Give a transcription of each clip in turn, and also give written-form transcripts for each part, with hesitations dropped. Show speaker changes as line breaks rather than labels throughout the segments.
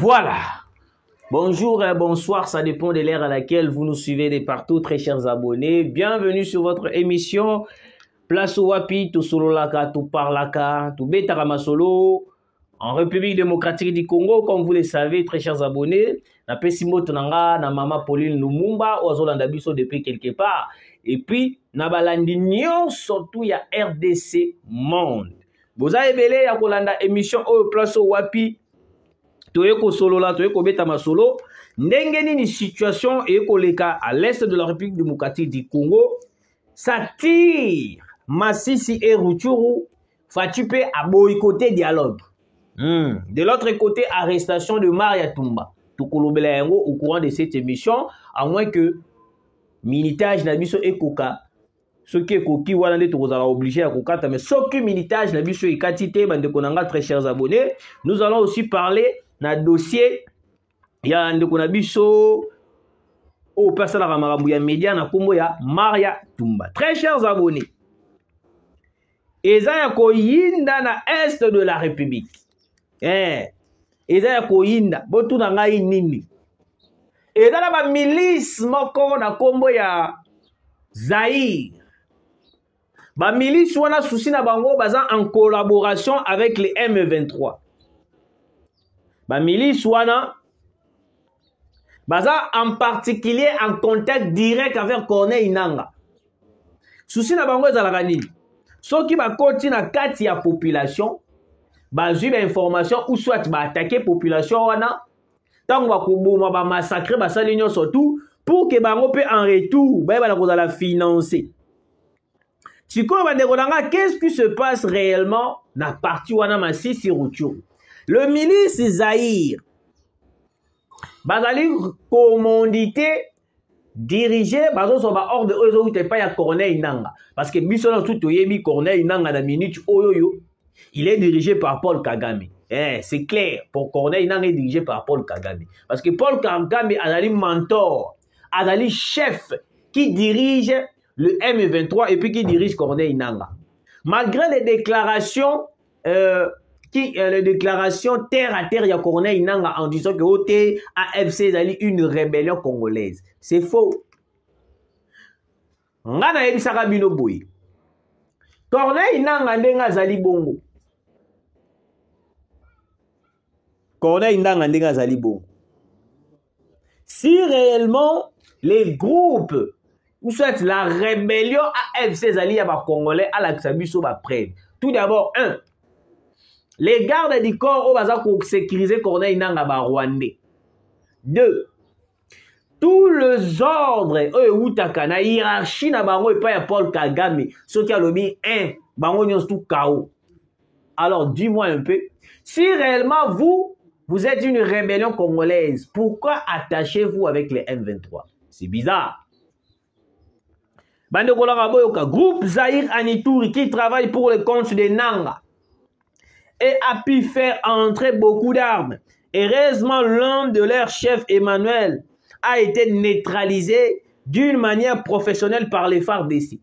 Voilà. Bonjour et bonsoir, ça dépend de l'ère à laquelle vous nous suivez de partout, très chers abonnés. Bienvenue sur votre émission Place au Wapi, tout solo laka, tout parlaka, tout betara solo. En République démocratique du Congo, comme vous le savez, très chers abonnés, na pesimo tonanga na mama Pauline Lumumba ozolanda biso depuis quelque part. Et puis na balandi nyon surtout ya RDC Monde. Vous avez belé ya kolanda émission Place au Wapi. Toyeko solo la, toyeko beta masolo. Ndenge nini situation ekoleka à l'est de la République démocratique du Congo. Ça tire Masisi et Rutshuru. Fatupe à boycotter dialogue. De l'autre côté, arrestation de Maria Tumba. Tukolobela yango au courant de cette émission, à moins que militage na biso ekoka. Ce qui est koki wana nde tokozala obligé à kokata, mais ce qui militage na biso ekatite bande konanga très chers abonnés. Nous allons aussi parler na dossier ya ndeko na biso au personnel makambo ya média na kombo ya Maria Tumba. Très chers abonnés. Eza ya koyinda na est de la République. Eza ya koyinda botuna ngai nini. Eza na ba milice moko na kombo ya Zaïre. Ba milice wana souci na bango baza en collaboration avec les M23. Ba milice wana baza en particulier en contact direct avec Corneille Nangaa. Souci na bango ezalaka nini? Soki ba koti na kati ya population bazwi ba information ou soit ba attaquer population wana tango ba koboma ba massacrer ba sali nyonso tout pour que bango pe en retour ba ba kozala financer. Sikoyo bandeko nanga, qu'est-ce qui se passe réellement na parti wana Masisi Rutshuru? Le milice Zaïre bazali commandité dirigé bazo so ba ordre oyo uté pa ya Corneille Nangaa parce que biso na tout oyebi Corneille Nangaa na minute oyo il est dirigé par Paul Kagame. C'est clair, pour Corneille Nangaa est dirigé par Paul Kagame parce que Paul Kagame azali mentor, azali chef qui dirige le M23 et puis qui dirige Corneille Nangaa. Malgré les déclarations les déclarations terre à terre, il y a Corneille Nangaa en disant que OT AFC est une rébellion congolaise. C'est faux. Ngana ebisaka bino boy. Corneille Nangaa ndenga zali bongo. Corneille Nangaa ndenga zali bongo. Si réellement les groupes ou soit la rébellion AFC zali ya ba congolais à la Xabiso ba prenne. Tout d'abord, les gardes du corps au baza pour sécuriser Corneille Nangaa ba Rwandais. 2. Tous les ordres outaka na hiérarchie na bango et pas ya Paul Kagame, ceux qui a lobby bango nyons tout KO. Alors dis-moi un peu, si réellement vous êtes une rébellion congolaise, pourquoi attachez-vous avec les M23? C'est bizarre. Bande kolanga boyoka, groupe Zaïre Anituri qui travaille pour le compte de Nangaa et a pu faire entrer beaucoup d'armes. Heureusement, l'un de leurs chefs, Emmanuel, a été neutralisé d'une manière professionnelle par les FARDC.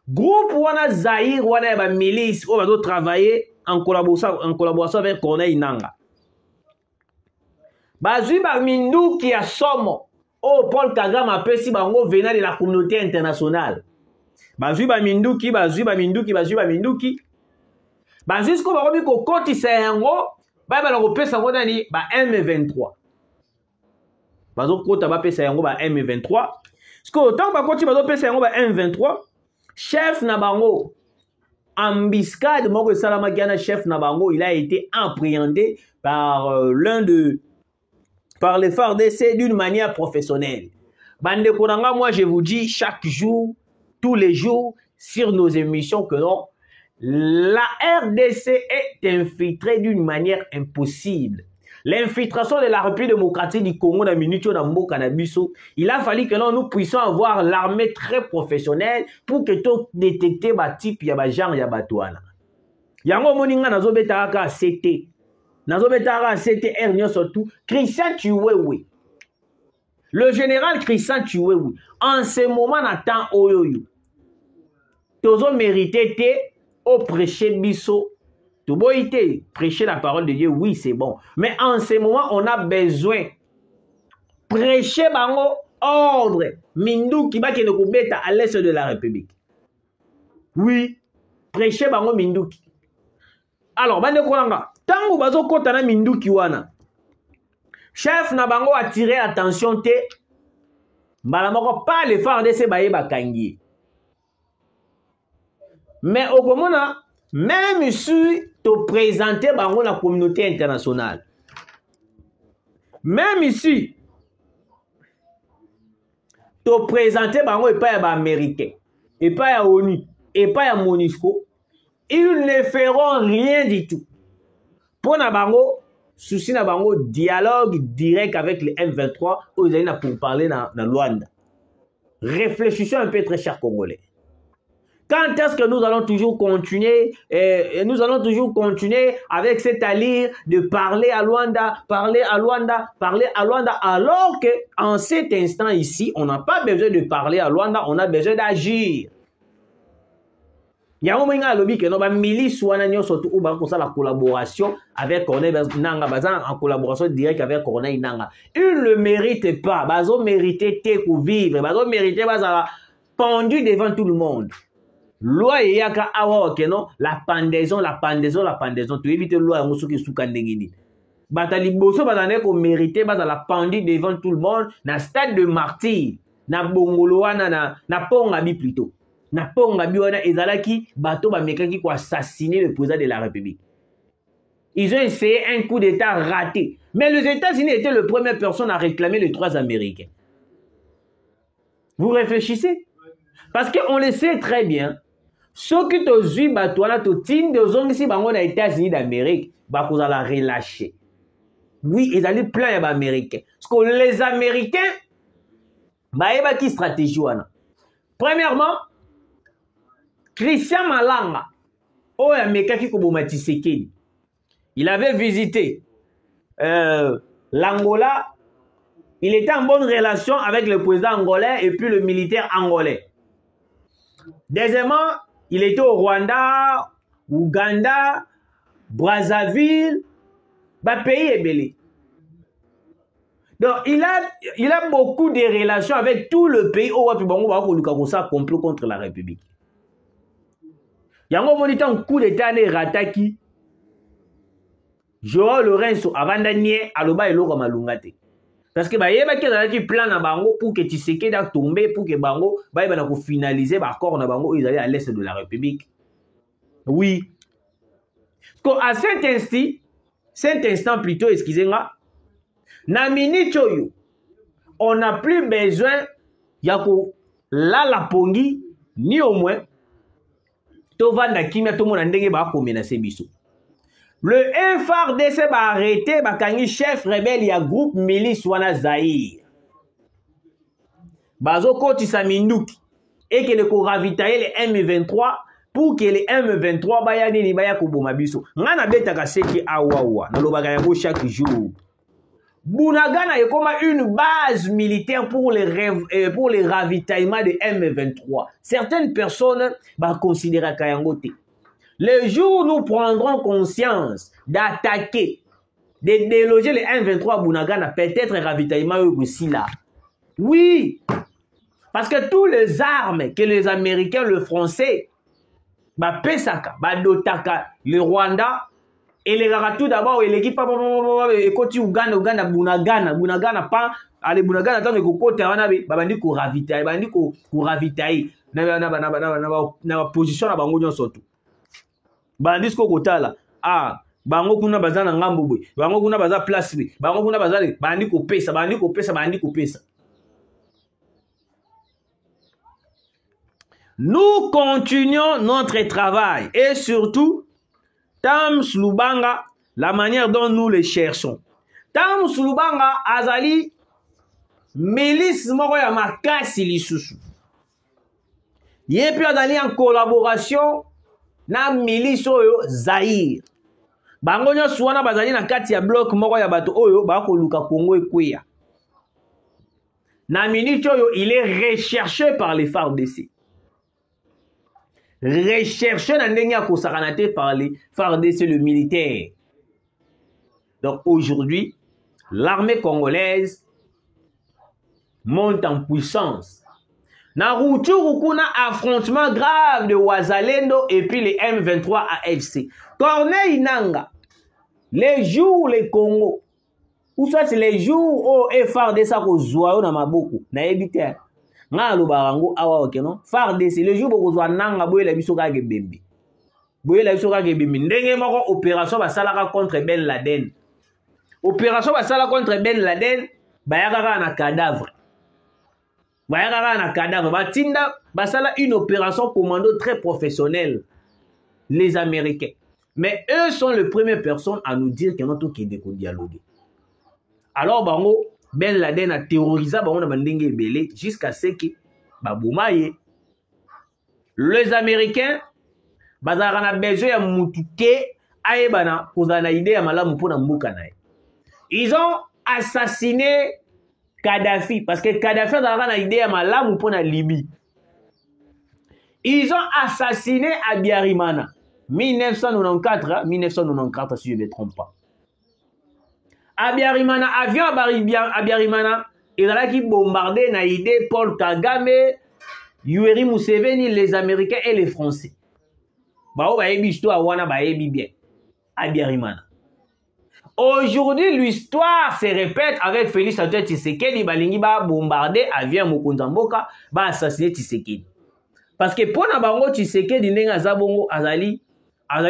Groupe wana Zaïre, wana ba milice, on va travailler en collaboration avec Corneille Nangaa. Bazui ba Minduki a Somo, Paul Kagame a pesi bango venant de la communauté internationale. Bazui ba Minduki. Jusqu'au moment où Koti Sayango, ba pesa ngo nani ba M23. Bazo kota ba pesa yango ba M23. Parce que autant ba koti bazo pesa yango ba M23, chef na bango embuscade moko salama kiana chef na bango, il a été appréhendé par par les FARDC d'une manière professionnelle. Bande konanga, moi je vous dis chaque jour, tous les jours sur nos émissions que non, la RDC est infiltrée d'une manière impossible. L'infiltration de la République démocratique du Congo dans Minutio Nambo Canabiso, il a fallu que nous puissions avoir l'armée très professionnelle pour que tout détecter ba type ya ba genre ya batouana. Yango moninga nazobeta aka CT. Nazobeta aka CTR nyo surtout Christian Chiwewe. Le général Christian Chiwewe en ce moment n'attend oyoyo. Tozo mérité te au prêcher biso Toboïté, prêcher la parole de Dieu, oui, c'est bon. Mais en ce moment, on a besoin prêcher bango ordre. Minduki baki ne kubeta à l'est de la République. Oui, prêcher bango Minduki. Alors, bande kolanga, tango bazo kota na Minduki wana. Chef na bango a tiré attention te. Malamoko pas le phare de se baye bakangi. Mais au commun, même si tu présentes bango la communauté internationale. Même ici, tu présentes bango et pas à américain, et pas à ONU, et pas à MONUSCO, ils ne feront rien du tout. Pour na bango, souci na bango dialogue direct avec les M23 aux États pour parler dans Luanda. Réfléchissons un peu, très chers Congolais. Quand est-ce que nous allons toujours continuer avec cette allure de parler à Luanda, alors qu'en cet instant ici, on n'a pas besoin de parler à Luanda, on a besoin d'agir. Il y a un moment que nous avons milice ou la collaboration avec Corneille Nanga, en collaboration directe avec Corneille Nanga. Ils ne le méritent pas. Ils ont mérité de vivre. Ils ont mérité d'être pendus devant tout le monde. Loi et yaka awa non la pendaison tu évites loi musu ki suka ndengini batali boso batane ko mériter bata la pendu devant tout le monde na stade de martyr na bongolo wana na ponga bi plutôt na ponga bi wana ezalaki bato ba mekaki ko assassiner le président de la République. Ils ont essayé un coup d'état raté, mais les États-Unis étaient la première personne à réclamer les droits américains. Vous réfléchissez? Parce qu'on le sait très bien. Ceux qui te suivent, ils ont les États-Unis d'Amérique, ils vont la relâcher. Oui, ils ont plein d'Américains. Parce que les Américains, ils ont une stratégie. Premièrement, Christian Malanga, il avait visité l'Angola. Il était en bonne relation avec le président angolais et puis le militaire angolais. Deuxièmement, il était au Rwanda, Ouganda, Brazzaville, pays est belé. Donc, il a beaucoup de relations avec tout le pays où il a un complot contre la République. Il y a un coup d'état de Rataki. Joao Lorenzo, avant d'année, Aloba et Loro Malungate. Parce que il y a un plan na bango pour que Tshisekedi a tombé, pour que bango va finaliser l'accord na bango, ils allaient à l'est de la République. Oui. Parce qu'à cet instant plutôt, excusez-moi, na minute choyo, on n'a plus besoin yako la pongi ni au moins to vanda kimia to mona ndenge ba ko menacer biso. Le FARDC va arrêter bakangi chef rebelle ya groupe milice wana Zaïre. Bazo kotisa Minduki et que le ko ravitailler les M23 pour que les M23 baya nini baya ko boma biso. Ngana betaka seki awawa na lobaka yango chaque jour. Bunagana est comme une base militaire pour les ravitaillements de M23. Certaines personnes vont considérer Kayangote. Le jour où nous prendrons conscience d'attaquer, de déloger les M23 Bunagana, peut-être ravitaillement aussi là. Oui, parce que tous les armes que les Américains, le Français, Pesaka, Dotaka, le Rwanda, et les tout d'abord, et l'équipe, et quand tu Uganda, Bunagana, pas, allez, Bunagana, tant que côté, bandi ko ravitailler, na position na bango surtout. Bandi ko kotala, bango kuna bazana ngambo bwe, bango kuna baza place bi, bango kuna bazali, bandi ko pesa. Nous continuons notre travail et surtout, Tam Lubanga, la manière dont nous les cherchons. Tam Lubanga azali milice moko ya makasi lisusu. Yepi azali en collaboration na milice oyo Zaïre. Bango nyonso wana bazali na kati ya bloc moko ya bato oyo bakoluka Congo ekweya. Na minute oyo il est recherché par les FARDC. recherché na ndenge ya kosakana te par les FARDC, le militaire. Donc aujourd'hui, l'armée congolaise monte en puissance. Na Rutshuru kuna affrontement grave de Wazalendo et puis les M23 AFC. Corneille Nangaa, les jours les Congo, ou soit c'est les jours où FARDC ko zwa na maboko na ebite. Nga lo barango awa okeno FARDC le jour boko zwa nanga boyela biso ka gebembe. Boyela biso ka gebembe ndenge moko opération basalaka contre Ben Laden. Opération basala contre Ben Laden bayaka na cadavre. Bayaka na cadavre batinda basala une opération commando très professionnelle les Américains. Mais eux sont les premières personnes à nous dire que notre qui déco dialoguer. Alors bango Ben Laden a terrorisé bango na bandenge ebele jusqu'à ce que babumaye. Les Américains bazara na besoin ya mutuke ayebana kozana idée ya malamu pona mbuka nae. Ils ont assassiné Kadhafi parce que Kadhafi a une idée à malamu pona Libye. Ils ont assassiné Abiyarimana 1994 si je ne me trompe pas. Abiyarimana, avion Abiyarimana, il a qui bombardé na idée Paul Kagame, Yoweri Museveni, les Américains et les Français. Bao ba yebi histoire wana ba yebi bien. Abiyarimana. Aujourd'hui, l'histoire se répète avec Félix Antoine Tshisekedi, balingi ba bombardé avion Mokonzi Mboka, ba assassiné Tshisekedi. Parce que pour na bango Tshisekedi ndenga zabongo azali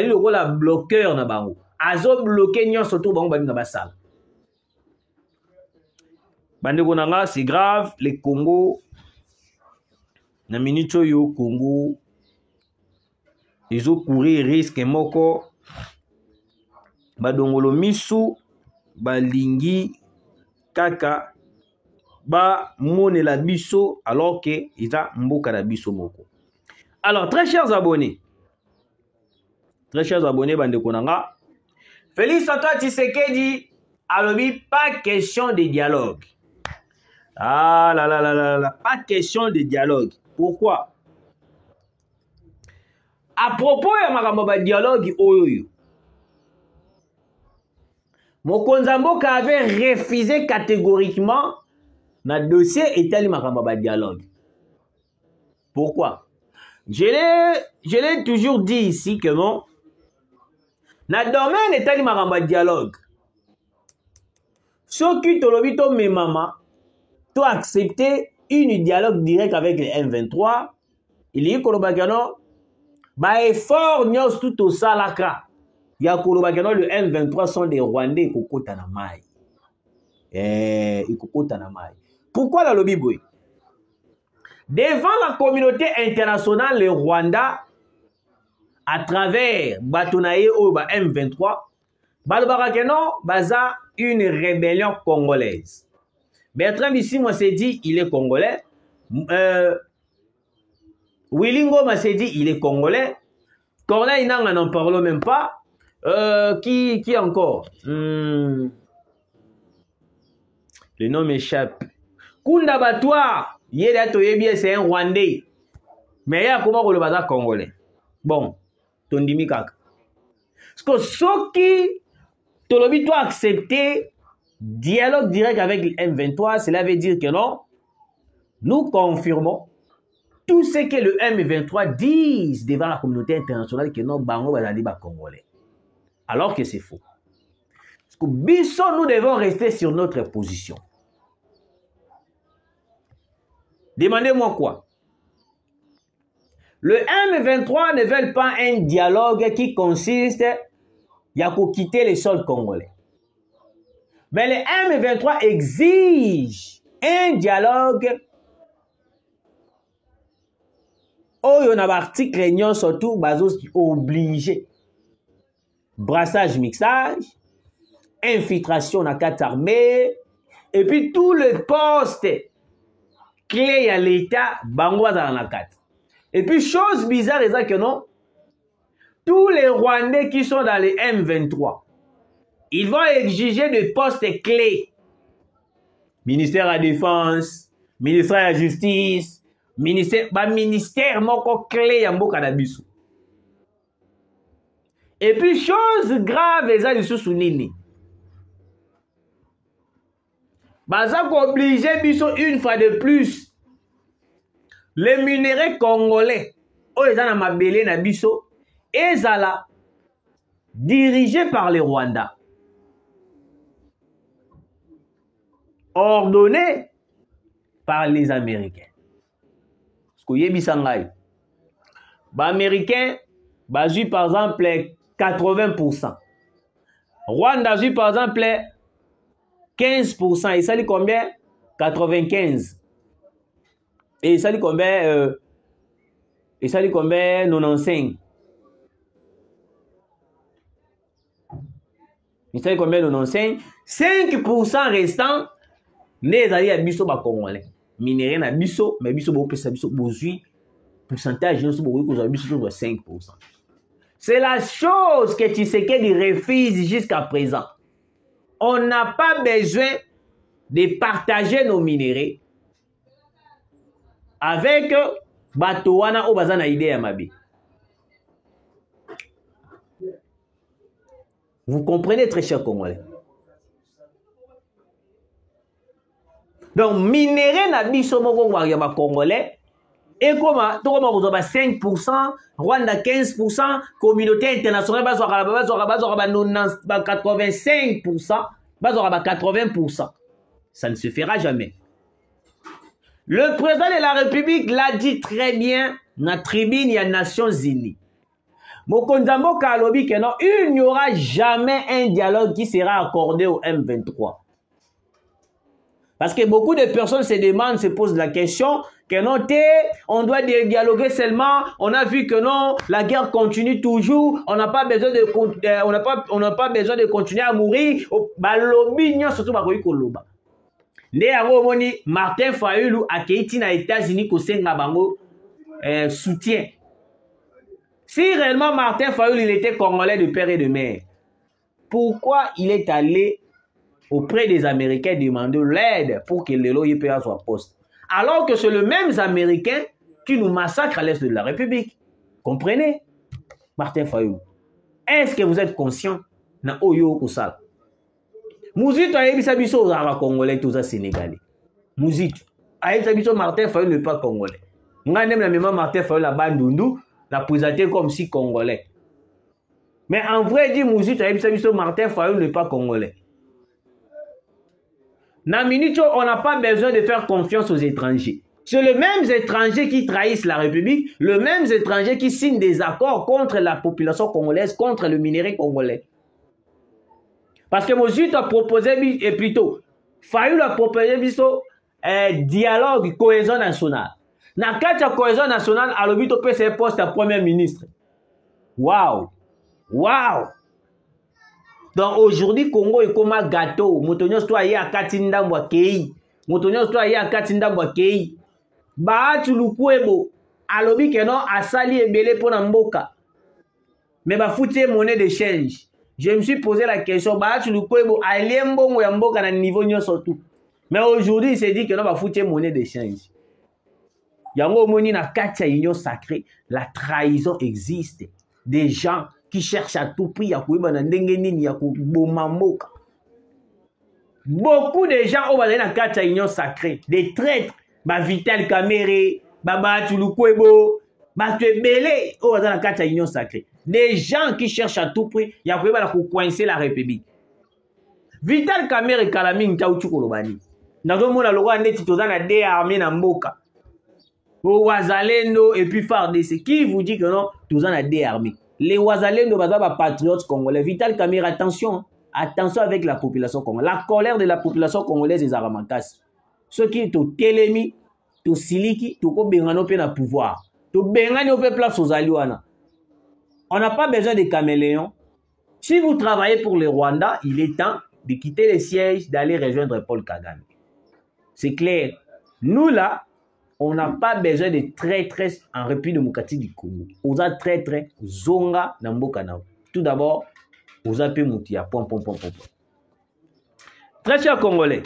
lokola bloqueur na bango. Azo bloquer nyon surtout bango balinga basala. Bandeko nanga, c'est grave, les Congo, na minute yo Congo, ils ont couru risque moko, badongolo misu, balingi, kaka, ba mone la biso, alors que ils ont mboka la biso moko. Alors, très chers abonnés, bandeko nanga, Félix Antoine Tshisekedi alobi pas question de dialogue. Ah là là là là là, pas question de dialogue. Pourquoi? À propos de ma dialogue, Mokonzi Mboka avait refusé catégoriquement notre dossier et ma dialogue. Pourquoi? Je l'ai toujours dit ici que mon notre domaine est ma dialogue. Ce qui te lobby to mes mamas, tu as accepté une dialogue direct avec les M23. Il y a Kolobagano, bah effort nyos tout au salaka. Il y a Kolobagano, le M23 sont des Rwandais Kokotanamai. Kokotanamai. Pourquoi la lobby boy? Devant la communauté internationale, le Rwanda, à travers Batonaye ou M23, Balbarakeno baza une rébellion congolaise. Bertrand Bisimwa s'est dit il est congolais. Willingo m'a s'est dit il est congolais. Corneille Nangaa n'en parle même pas. Qui encore? Le nom m'échappe. Kunda Batwa, c'est un Rwandais. Mais il y a comment le bazar congolais. Bon, Tondimi Kaka. Parce que ceux qui Tolobi doit accepter dialogue direct avec le M23, cela veut dire que non, nous confirmons tout ce que le M23 dit devant la communauté internationale que non, Bango Bazali ba Congolais. Alors que c'est faux. Parce que Bisson, nous devons rester sur notre position. Demandez-moi quoi? Le M23 ne veut pas un dialogue qui consiste à quitter les sols congolais. Mais le M23 exige un dialogue où il y a un article réunion surtout obligé. Brassage, mixage, infiltration dans 4 armées, et puis tous les postes clés à l'État, bangois dans la 4. Et puis, chose bizarre, c'est que non, tous les Rwandais qui sont dans les M23, ils vont exiger des postes clés. Ministère de la Défense, ministère de la Justice, ministère moko clé ya mboka na biso. Et puis chose grave eza lisusu nini? Baza ko obliger biso une fois de plus les minéraux congolais oyo eza na mabele na biso ezala dirigé par les Rwandais, ordonné par les Américains. Parce que yebisa ngai ba Américains bazui par exemple 80%. Rwanda azui par exemple 15%. Et ça dit combien? 95. Et ça dit combien? Et ça dit combien? 95. Et ça dit combien? 95. 5% restant, les alliés à biso ba congolais. Minéré na biso, mais biso bo pesa biso bozui pourcentage biso bo ko biso 5%. C'est la chose que Tshisekedi refuse jusqu'à présent. On n'a pas besoin de partager nos minéraux avec Batowana ou Bazana Ide Yamabe. Vous comprenez, très chers Congolais. Donc, minéraux na biso moko ya Congolais. Et comment, tout comme on a 5%, Rwanda 15%, communauté internationale, 85%, 80%. Ça ne se fera jamais. Le président de la République l'a dit très bien dans la tribune des Nations Unies. Mokondambo Kalobi que non, il n'y aura jamais un dialogue qui sera accordé au M23. Parce que beaucoup de personnes se demandent, se posent la question que non, on doit dialoguer seulement. On a vu que non, la guerre continue toujours. On n'a pas besoin de on n'a pas besoin de continuer à mourir. Balobi surtout bakoyi koloba. Nde yango moni Martin Fayulu akeiti na États-Unis kosenga bango soutien. Si réellement Martin Fayulu il était congolais de père et de mère, pourquoi il est allé auprès des Américains demander l'aide pour que le loyer PA soit poste? Alors que c'est le même Américain qui nous massacre à l'est de la République. Comprenez? Martin Fayulu. Est-ce que vous êtes conscient? Na oyo kusala. Mouzito ayebisa biso ozala congolais toza sénégalais. Mouzito ayebisa biso Martin Fayulu n'est pas congolais. Nga nem la mémoire Martin Fayulu la bandundu la présenté comme si congolais. Mais en vrai dit Mouzito ayebisa biso Martin Fayulu n'est pas congolais. Na minute, on n'a pas besoin de faire confiance aux étrangers. C'est les mêmes étrangers qui trahissent la République, les mêmes étrangers qui signent des accords contre la population congolaise, contre le minerai congolais. Parce que Mouzito a proposé, et plutôt, Fayulu a proposé dialogue, cohésion nationale. Na kati ya cohésion nationale, à l'obito peut se poste à premier ministre. Waouh! Waouh! Donc aujourd'hui, Congo est comme un gâteau. Moutonios toi y a katinda mwakei. Moutonios toi y a katinda mwakei. Ba tu lukwebo. Alobi que non asali ebele pour mboka. Mais ba fouté monnaie d'échange. Je me suis posé la question. Ba tu lukwebo aliembo ya mboka na niveau nyo surtout. Mais aujourd'hui, il s'est dit que non ba fouté monnaie d'échange. Yango moni na katia union sacrée, la trahison existe. Des gens qui cherchent à tout prix à couper dans dengenini ya kubomamboka. Beaucoup de gens au bas na katia union sacrée, des traîtres, ba Vital Kamerhe, ba Tulukwebo, ba Tebele au bas na katia union sacrée. Des gens qui cherchent à tout prix ya couper la coincer la République. Vital Kamerhe Kalaming Tauchu Kolobani. Nazo mona logo ndeti tozana de armée na mboka. Au Wazalendo et puis FARDC. Qui vous dit que non, tozana de armée? Les Wazalendo bazaba patriotes congolais. Vital Kamerhe, attention. Attention avec la population congolaise. La colère de la population congolaise est Aramakas. Ceux qui sont au Telemi, au Siliki, au Bengano pe na pouvoir. Au Bengano pe place aux Aliouana. On n'a pas besoin de caméléons. Si vous travaillez pour les Rwandais, il est temps de quitter les sièges, d'aller rejoindre Paul Kagame. C'est clair. Nous là, on n'a pas besoin de traîtres en République démocratique du Congo. On a traîtres, zonga, namboka na. Tout d'abord, on a pu moutia. Très chers Congolais,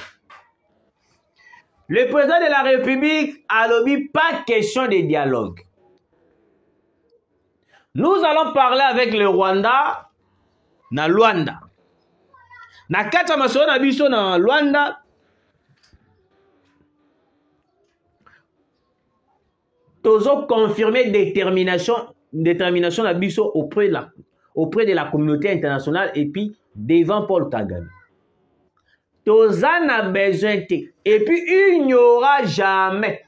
Le président de la République a lobby, pas question de dialogue. Nous allons parler avec le Rwanda na Luanda. Na kata maso na biso na Luanda, tozo confirmer détermination na biso auprès de la communauté internationale et puis devant Paul Kagame. Toza na besoin te. Et puis il n'y aura jamais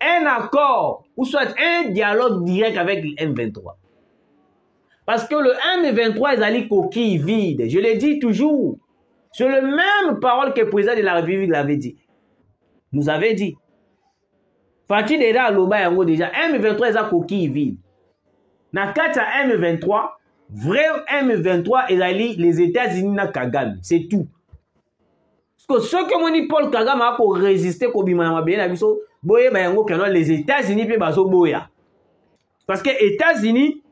un accord ou soit un dialogue direct avec le M23. Parce que le M23 est allé coquille vide. Je le dis toujours. C'est la même parole que le président de la République l'avait dit. Nous avait dit. Fatih Deda Aloba yango déjà. M23 est à coquille vide. Na kata M23, vrai M23 est allé les États-Unis na Kagame. C'est tout. Parce que ce que mon dit Paul Kagame a pour résister au bimana bien na biso, boye ba yango que les États-Unis pe bazo boya. Parce que États-Unis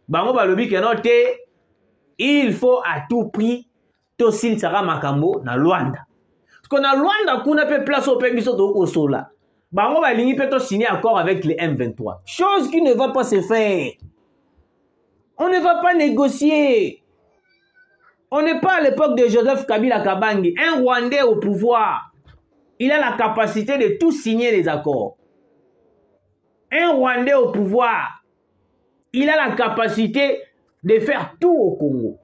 bango ba lobi que non te il faut à tout prix to sin sara makambo na Luanda. Parce que na Luanda kuna pe place au pe biso to ko sola. Bango ba lingi pe to signer accord avec les M23. Chose qui ne va pas se faire. On ne va pas négocier. On n'est pas à l'époque de Joseph Kabila Kabangi, un Rwandais au pouvoir. Il a la capacité de tout signer les accords. Un Rwandais au pouvoir, il a la capacité de faire tout au Congo.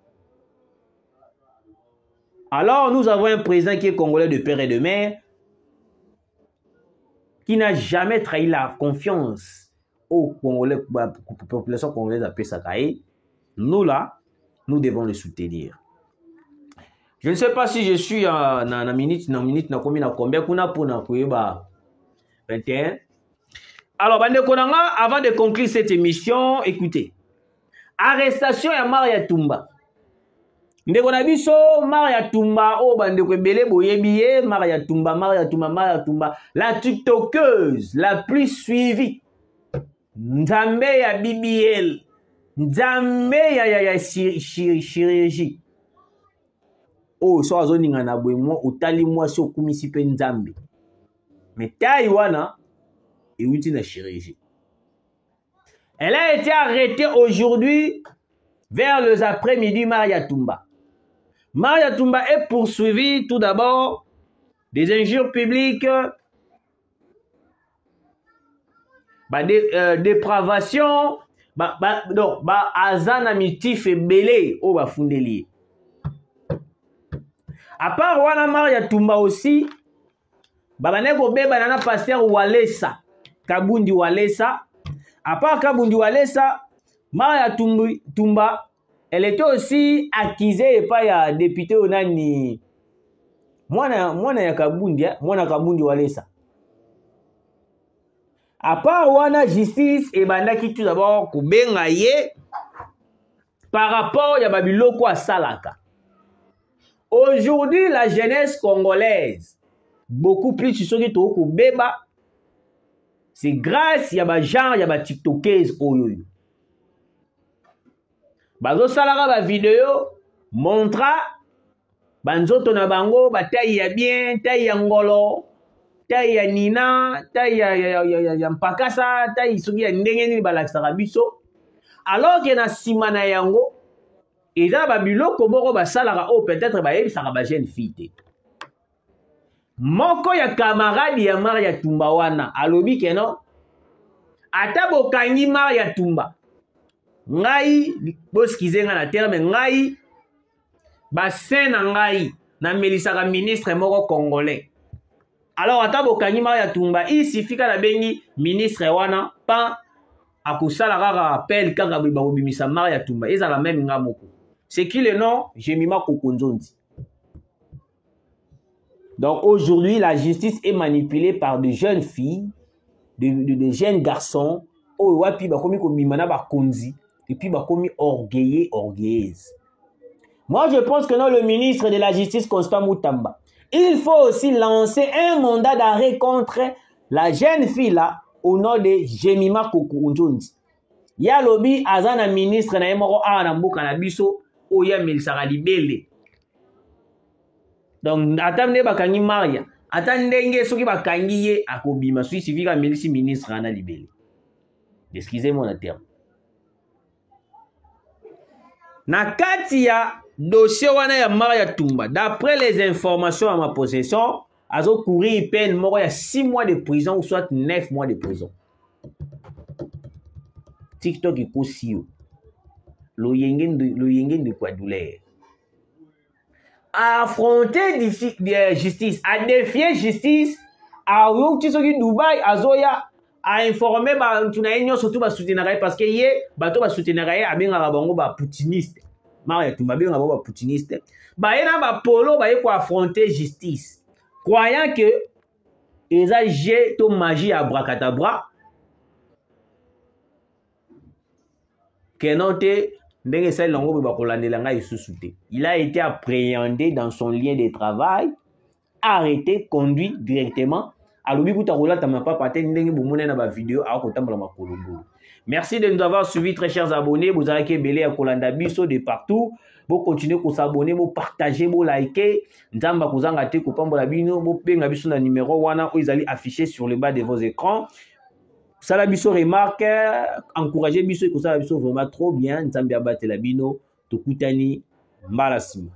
Alors, nous avons un président qui est congolais de père et de mère, qui n'a jamais trahi la confiance aux Congolais, population congolaise appelée Sakaï. Nous, là, nous devons le soutenir. Je ne sais pas si je suis na minute na combien kuna pona koyeba 21. Alors bande konanga, avant de conclure cette émission, écoutez. Arrestation ya Maria Tumba. Ndeko na biso Maria Tumba o bande ko belé boyebiye Maria Tumba, la TikTokeuse la plus suivie. Nzambe ya BBL, Nzambe ya chirurgie. Oh, so azoninga na bwemo utali mwasi okumisi pe Nzambe. Mais Taïwana est outil de chirurgie. Elle a été arrêtée aujourd'hui vers les après-midi Maria Tumba. Maria Tumba est poursuivie tout d'abord des injures publiques, dépravation, azana mitif et belé au bafundeli. À part wana Maria Tumba aussi, babaneko beba nana pasteur Walesa, Kabundi Walesa. À part Kabundi Walesa, Maria Tumba, elle était aussi accusée par ya député onani mwana ya Kabundi, mwana Kabundi Walesa. À part wana justice et bandaki tout d'abord kubenga ye par rapport ya babiloko a salaka. Aujourd'hui, la jeunesse congolaise, beaucoup plus sur ce qui est beba, c'est grâce à ba genre, à ba TikTokers oyo. Bazo salara ba vidéo montra banzoto na bango bataille ya bien, taille ya ngolo, taille ya nina, taille ya mpakasa, taille soki ya ndenge ni balakisaka biso. Alors que na sima na yango et là, babiloko boko basalaka o peut-être bayebisaka ba jeune fille. Moko ya camarade ya Maria Tumba wana alobi keno ata bokangi Maria Tumba. Ngai boskize nga na terme ngai basen na ngai na melisaka ministre moko congolais. Alors ata bokangi Maria Tumba, il suffit ka bengi ministre wana pa akusala kaka appel kaka bibimisa Maria Tumba. Ezala même nga moko. C'est qui le nom? Jemima Kokonzondi. Donc aujourd'hui, la justice est manipulée par de jeunes filles, de jeunes garçons, et puis orgueilleuse. Moi, je pense que non, le ministre de la Justice, Constant Moutamba, il faut aussi lancer un mandat d'arrêt contre la jeune fille là, au nom de Jemima Kokonzondi. Ya lobi azana ministre na yemoko a na mboka na biso. Oya Melisara Libele. Donc atande bakangi Maria, atandenge soki bakangi ye akobima so suffit ka melisi ministre ana libélé. Excusez-moi le terme. Na kati ya dossier wana ya Maria Tumba, d'après les informations à ma possession, azo courir peine moko ya 6 mois de prison ou soit 9 mois de prison. TikTok ikosi yo. Lo yenge de quoi douleur. À affronter justice, à défier justice, à yokti soki Dubai azoya a informer ba tunayenyo surtout ba soutenir parce que ye bato ba soutenir abenga bango ba poutiniste. Maria Tumba benga ba poutiniste. Ba yena ba polo ba ye ko affronter justice. Croyant que eza jet to magie abracadabra que non te ndenge sa longo ba kolandela nga isusu te. Il a été appréhendé dans son lien de travail, arrêté, conduit directement. Merci de nous avoir suivis, très chers abonnés. Vous avez belé à Kolanda Biso de partout. Vous continuez à s'abonner, vous partagez, vous likez. Nzamba kuzanga te kupamba bino, vous penga biso na numéro wana où ils allaient afficher sur le bas de vos écrans. Sala biso remarque, encouragez biso et kusala biso vraiment trop bien. Nzamba abate la bino, tokutani, mbalasima.